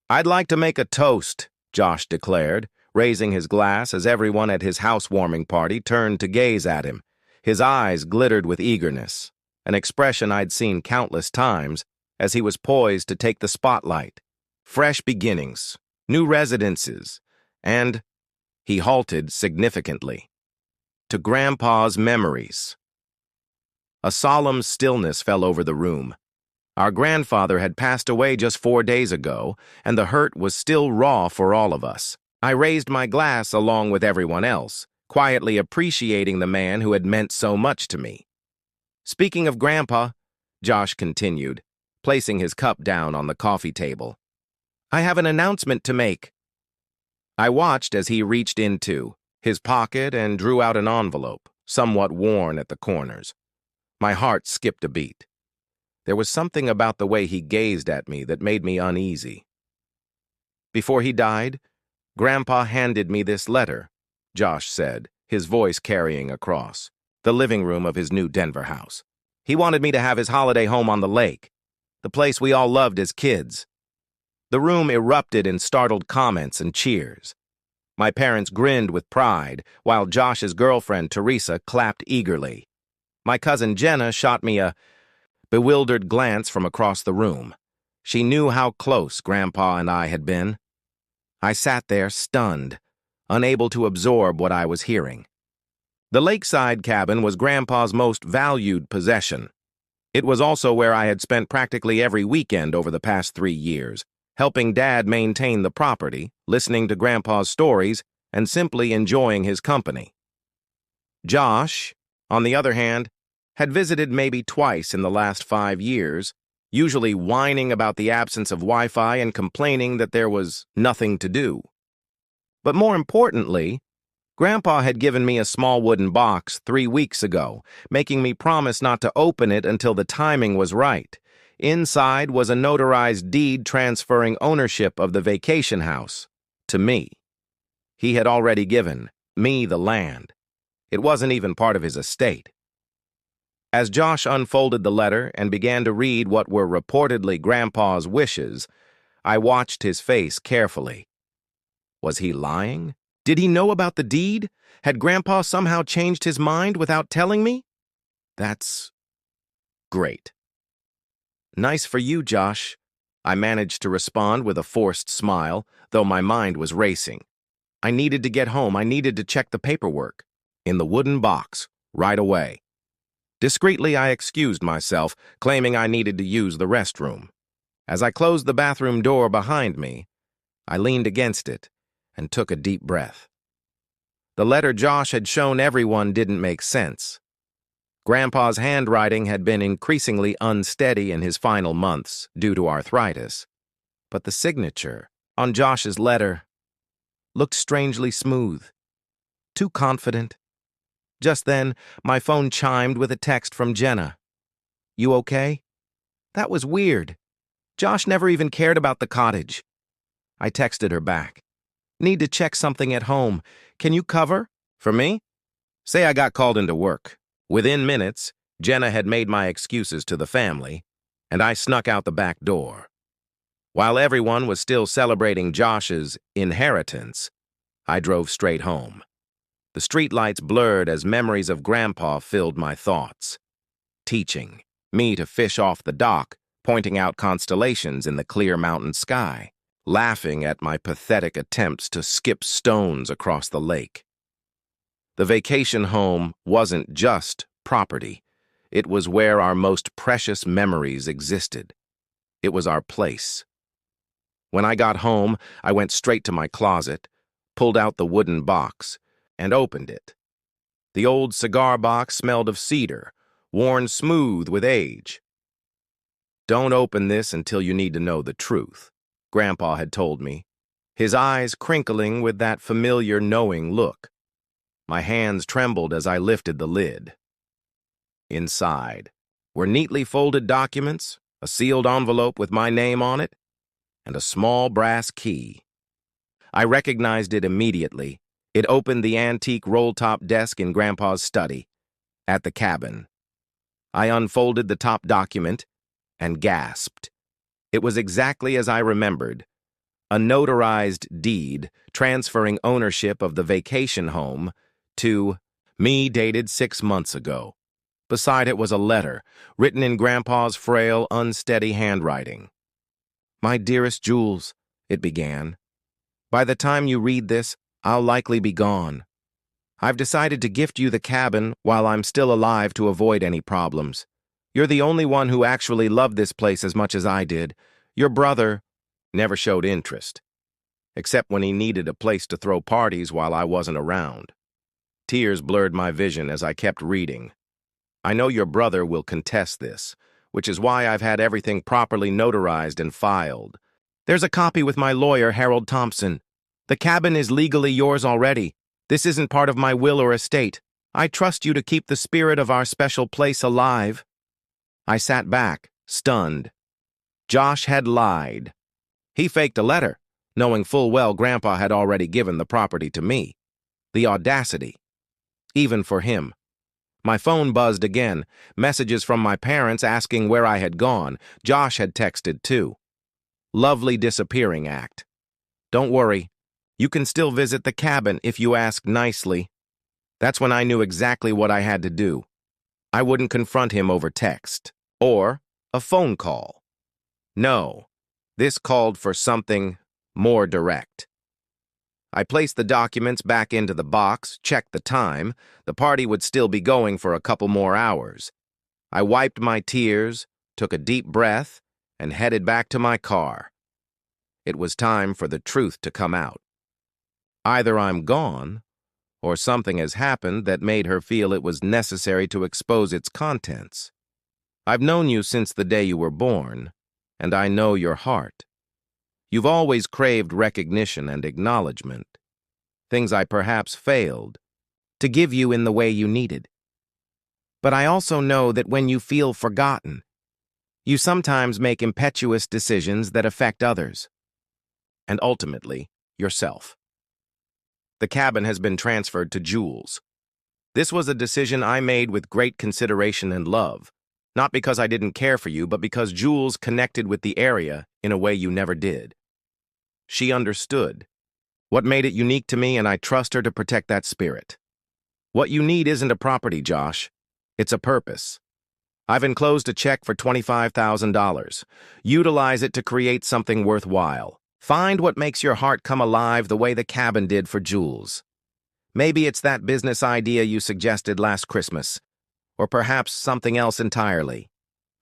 "I'd like to make a toast," Josh declared, raising his glass as everyone at his housewarming party turned to gaze at him. His eyes glittered with eagerness, an expression I'd seen countless times as he was poised to take the spotlight. Fresh beginnings, new residences, and he halted significantly. To Grandpa's memories. A solemn stillness fell over the room. Our grandfather had passed away just 4 days ago, and the hurt was still raw for all of us. I raised my glass along with everyone else, quietly appreciating the man who had meant so much to me. "Speaking of Grandpa," Josh continued, placing his cup down on the coffee table, "I have an announcement to make." I watched as he reached into his pocket and drew out an envelope, somewhat worn at the corners. My heart skipped a beat. There was something about the way he gazed at me that made me uneasy. "Before he died, Grandpa handed me this letter," Josh said, his voice carrying across the living room of his new Denver house. "He wanted me to have his holiday home on the lake, the place we all loved as kids." The room erupted in startled comments and cheers. My parents grinned with pride, while Josh's girlfriend, Teresa, clapped eagerly. My cousin Jenna shot me a bewildered glance from across the room. She knew how close Grandpa and I had been. I sat there, stunned, unable to absorb what I was hearing. The lakeside cabin was Grandpa's most valued possession. It was also where I had spent practically every weekend over the past 3 years, helping Dad maintain the property, listening to Grandpa's stories, and simply enjoying his company. Josh, on the other hand, had visited maybe twice in the last 5 years, usually whining about the absence of Wi-Fi and complaining that there was nothing to do. But more importantly, Grandpa had given me a small wooden box 3 weeks ago, making me promise not to open it until the timing was right. Inside was a notarized deed transferring ownership of the vacation house to me. He had already given me the land. It wasn't even part of his estate. As Josh unfolded the letter and began to read what were reportedly Grandpa's wishes, I watched his face carefully. Was he lying? Did he know about the deed? Had Grandpa somehow changed his mind without telling me? That's great. "Nice for you, Josh," I managed to respond with a forced smile, though my mind was racing. I needed to get home. I needed to check the paperwork in the wooden box right away. Discreetly, I excused myself, claiming I needed to use the restroom. As I closed the bathroom door behind me, I leaned against it and took a deep breath. The letter Josh had shown everyone didn't make sense. Grandpa's handwriting had been increasingly unsteady in his final months due to arthritis, but the signature on Josh's letter looked strangely smooth, too confident. Just then, my phone chimed with a text from Jenna. "You okay?" That was weird. Josh never even cared about the cottage. I texted her back. "Need to check something at home. Can you cover?" "For me?" "Say I got called into work." Within minutes, Jenna had made my excuses to the family, and I snuck out the back door. While everyone was still celebrating Josh's inheritance, I drove straight home. The streetlights blurred as memories of Grandpa filled my thoughts. Teaching me to fish off the dock, pointing out constellations in the clear mountain sky, laughing at my pathetic attempts to skip stones across the lake. The vacation home wasn't just property. It was where our most precious memories existed. It was our place. When I got home, I went straight to my closet, pulled out the wooden box, and opened it. The old cigar box smelled of cedar, worn smooth with age. "Don't open this until you need to know the truth," Grandpa had told me, his eyes crinkling with that familiar knowing look. My hands trembled as I lifted the lid. Inside were neatly folded documents, a sealed envelope with my name on it, and a small brass key. I recognized it immediately. It opened the antique roll-top desk in Grandpa's study, at the cabin. I unfolded the top document and gasped. It was exactly as I remembered, a notarized deed transferring ownership of the vacation home to me dated 6 months ago. Beside it was a letter, written in Grandpa's frail, unsteady handwriting. "My dearest Jules," it began, "by the time you read this, I'll likely be gone. I've decided to gift you the cabin while I'm still alive to avoid any problems. You're the only one who actually loved this place as much as I did. Your brother never showed interest, except when he needed a place to throw parties while I wasn't around." Tears blurred my vision as I kept reading. "I know your brother will contest this, which is why I've had everything properly notarized and filed. There's a copy with my lawyer, Harold Thompson. The cabin is legally yours already. This isn't part of my will or estate. I trust you to keep the spirit of our special place alive." I sat back, stunned. Josh had lied. He faked a letter, knowing full well Grandpa had already given the property to me. The audacity. Even for him. My phone buzzed again, messages from my parents asking where I had gone. Josh had texted too. "Lovely disappearing act. Don't worry, you can still visit the cabin if you ask nicely." That's when I knew exactly what I had to do. I wouldn't confront him over text or a phone call. No, this called for something more direct. I placed the documents back into the box, checked the time. The party would still be going for a couple more hours. I wiped my tears, took a deep breath, and headed back to my car. It was time for the truth to come out. Either I'm gone, or something has happened that made her feel it was necessary to expose its contents. I've known you since the day you were born, and I know your heart. You've always craved recognition and acknowledgement, things I perhaps failed to give you in the way you needed. But I also know that when you feel forgotten, you sometimes make impetuous decisions that affect others, and ultimately, yourself. The cabin has been transferred to Jules. This was a decision I made with great consideration and love, not because I didn't care for you, but because Jules connected with the area in a way you never did. She understood what made it unique to me, and I trust her to protect that spirit. What you need isn't a property, Josh. It's a purpose. I've enclosed a check for $25,000. Utilize it to create something worthwhile. Find what makes your heart come alive the way the cabin did for Jules. Maybe it's that business idea you suggested last Christmas, or perhaps something else entirely.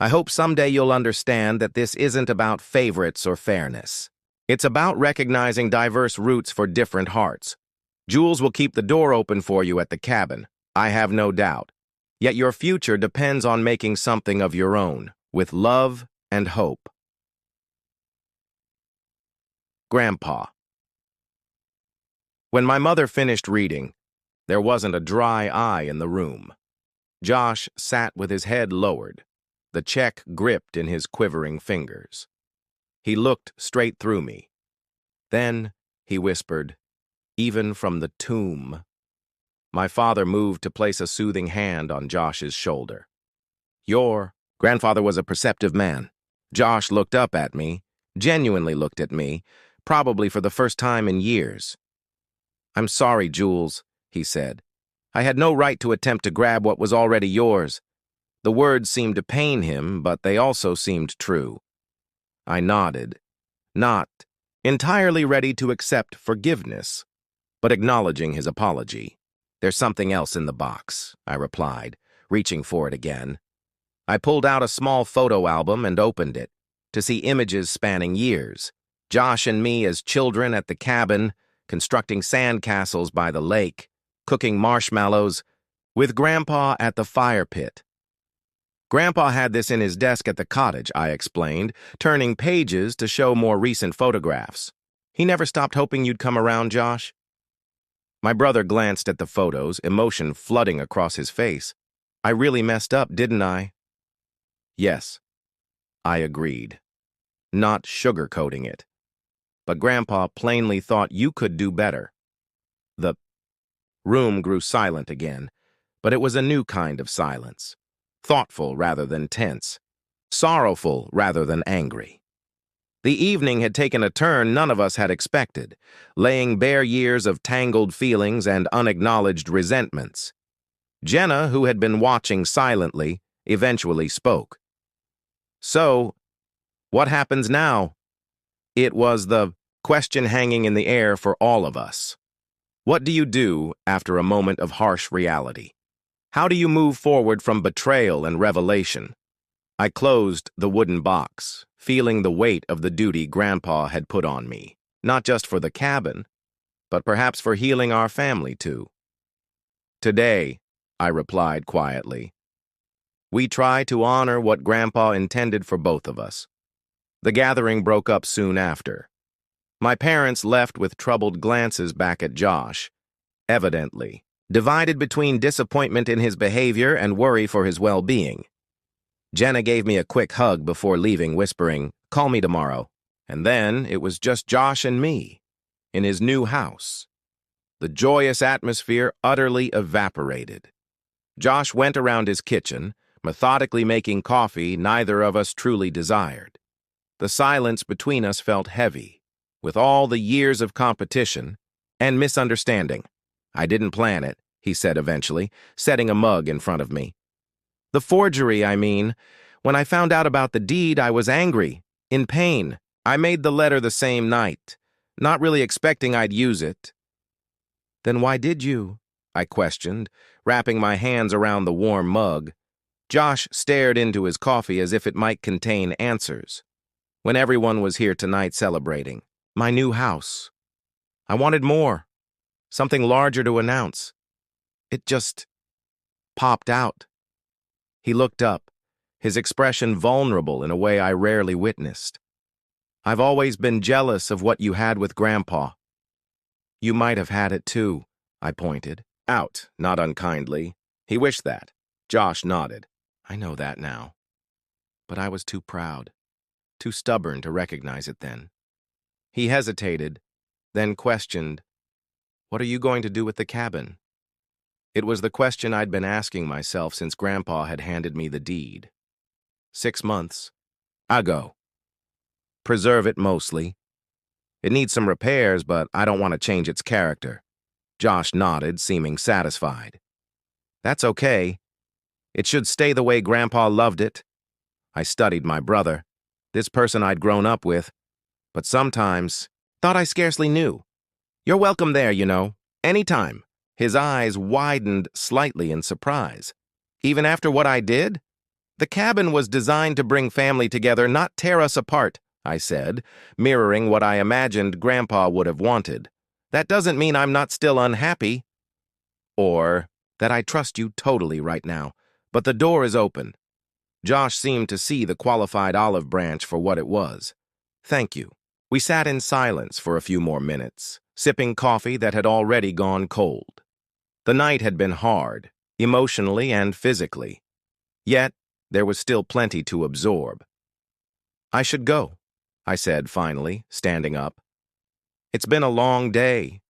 I hope someday you'll understand that this isn't about favorites or fairness. It's about recognizing diverse roots for different hearts. Jules will keep the door open for you at the cabin, I have no doubt. Yet your future depends on making something of your own, with love and hope. Grandpa. When my mother finished reading, there wasn't a dry eye in the room. Josh sat with his head lowered, the check gripped in his quivering fingers. He looked straight through me. Then, he whispered, "Even from the tomb." My father moved to place a soothing hand on Josh's shoulder. Your grandfather was a perceptive man. Josh looked up at me, genuinely looked at me, probably for the first time in years. "I'm sorry, Jules," he said. "I had no right to attempt to grab what was already yours." The words seemed to pain him, but they also seemed true. I nodded, not entirely ready to accept forgiveness, but acknowledging his apology. "There's something else in the box," I replied, reaching for it again. I pulled out a small photo album and opened it, to see images spanning years. Josh and me as children at the cabin, constructing sandcastles by the lake, cooking marshmallows, with Grandpa at the fire pit. Grandpa had this in his desk at the cottage, I explained, turning pages to show more recent photographs. "He never stopped hoping you'd come around, Josh." My brother glanced at the photos, emotion flooding across his face. "I really messed up, didn't I?" "Yes," I agreed, not sugarcoating it. "But Grandpa plainly thought you could do better." The room grew silent again, but it was a new kind of silence. Thoughtful rather than tense, sorrowful rather than angry. The evening had taken a turn none of us had expected, laying bare years of tangled feelings and unacknowledged resentments. Jenna, who had been watching silently, eventually spoke. "So, what happens now?" It was the question hanging in the air for all of us. What do you do after a moment of harsh reality? How do you move forward from betrayal and revelation? I closed the wooden box, feeling the weight of the duty Grandpa had put on me, not just for the cabin, but perhaps for healing our family too. "Today," I replied quietly, "we try to honor what Grandpa intended for both of us." The gathering broke up soon after. My parents left with troubled glances back at Josh, evidently divided between disappointment in his behavior and worry for his well-being. Jenna gave me a quick hug before leaving, whispering, "Call me tomorrow." And then it was just Josh and me, in his new house. The joyous atmosphere utterly evaporated. Josh went around his kitchen, methodically making coffee neither of us truly desired. The silence between us felt heavy, with all the years of competition and misunderstanding. "I didn't plan it," he said eventually, setting a mug in front of me. "The forgery, I mean. When I found out about the deed, I was angry, in pain. I made the letter the same night, not really expecting I'd use it." "Then why did you?" I questioned, wrapping my hands around the warm mug. Josh stared into his coffee as if it might contain answers. "When everyone was here tonight celebrating my new house. I wanted more, something larger to announce. It just popped out." He looked up, his expression vulnerable in a way I rarely witnessed. "I've always been jealous of what you had with Grandpa." "You might have had it too," I pointed out, not unkindly. "He wished that." Josh nodded. "I know that now. But I was too proud, too stubborn to recognize it then." He hesitated, then questioned, "What are you going to do with the cabin?" It was the question I'd been asking myself since Grandpa had handed me the deed. 6 months ago. "Preserve it mostly. It needs some repairs, but I don't want to change its character." Josh nodded, seeming satisfied. "That's okay. It should stay the way Grandpa loved it." I studied my brother, this person I'd grown up with, but sometimes thought I scarcely knew. "You're welcome there, you know. Anytime." His eyes widened slightly in surprise. "Even after what I did?" "The cabin was designed to bring family together, not tear us apart," I said, mirroring what I imagined Grandpa would have wanted. "That doesn't mean I'm not still unhappy. Or that I trust you totally right now. But the door is open." Josh seemed to see the qualified olive branch for what it was. "Thank you." We sat in silence for a few more minutes, sipping coffee that had already gone cold. The night had been hard, emotionally and physically. Yet, there was still plenty to absorb. "I should go," I said finally, standing up. "It's been a long day."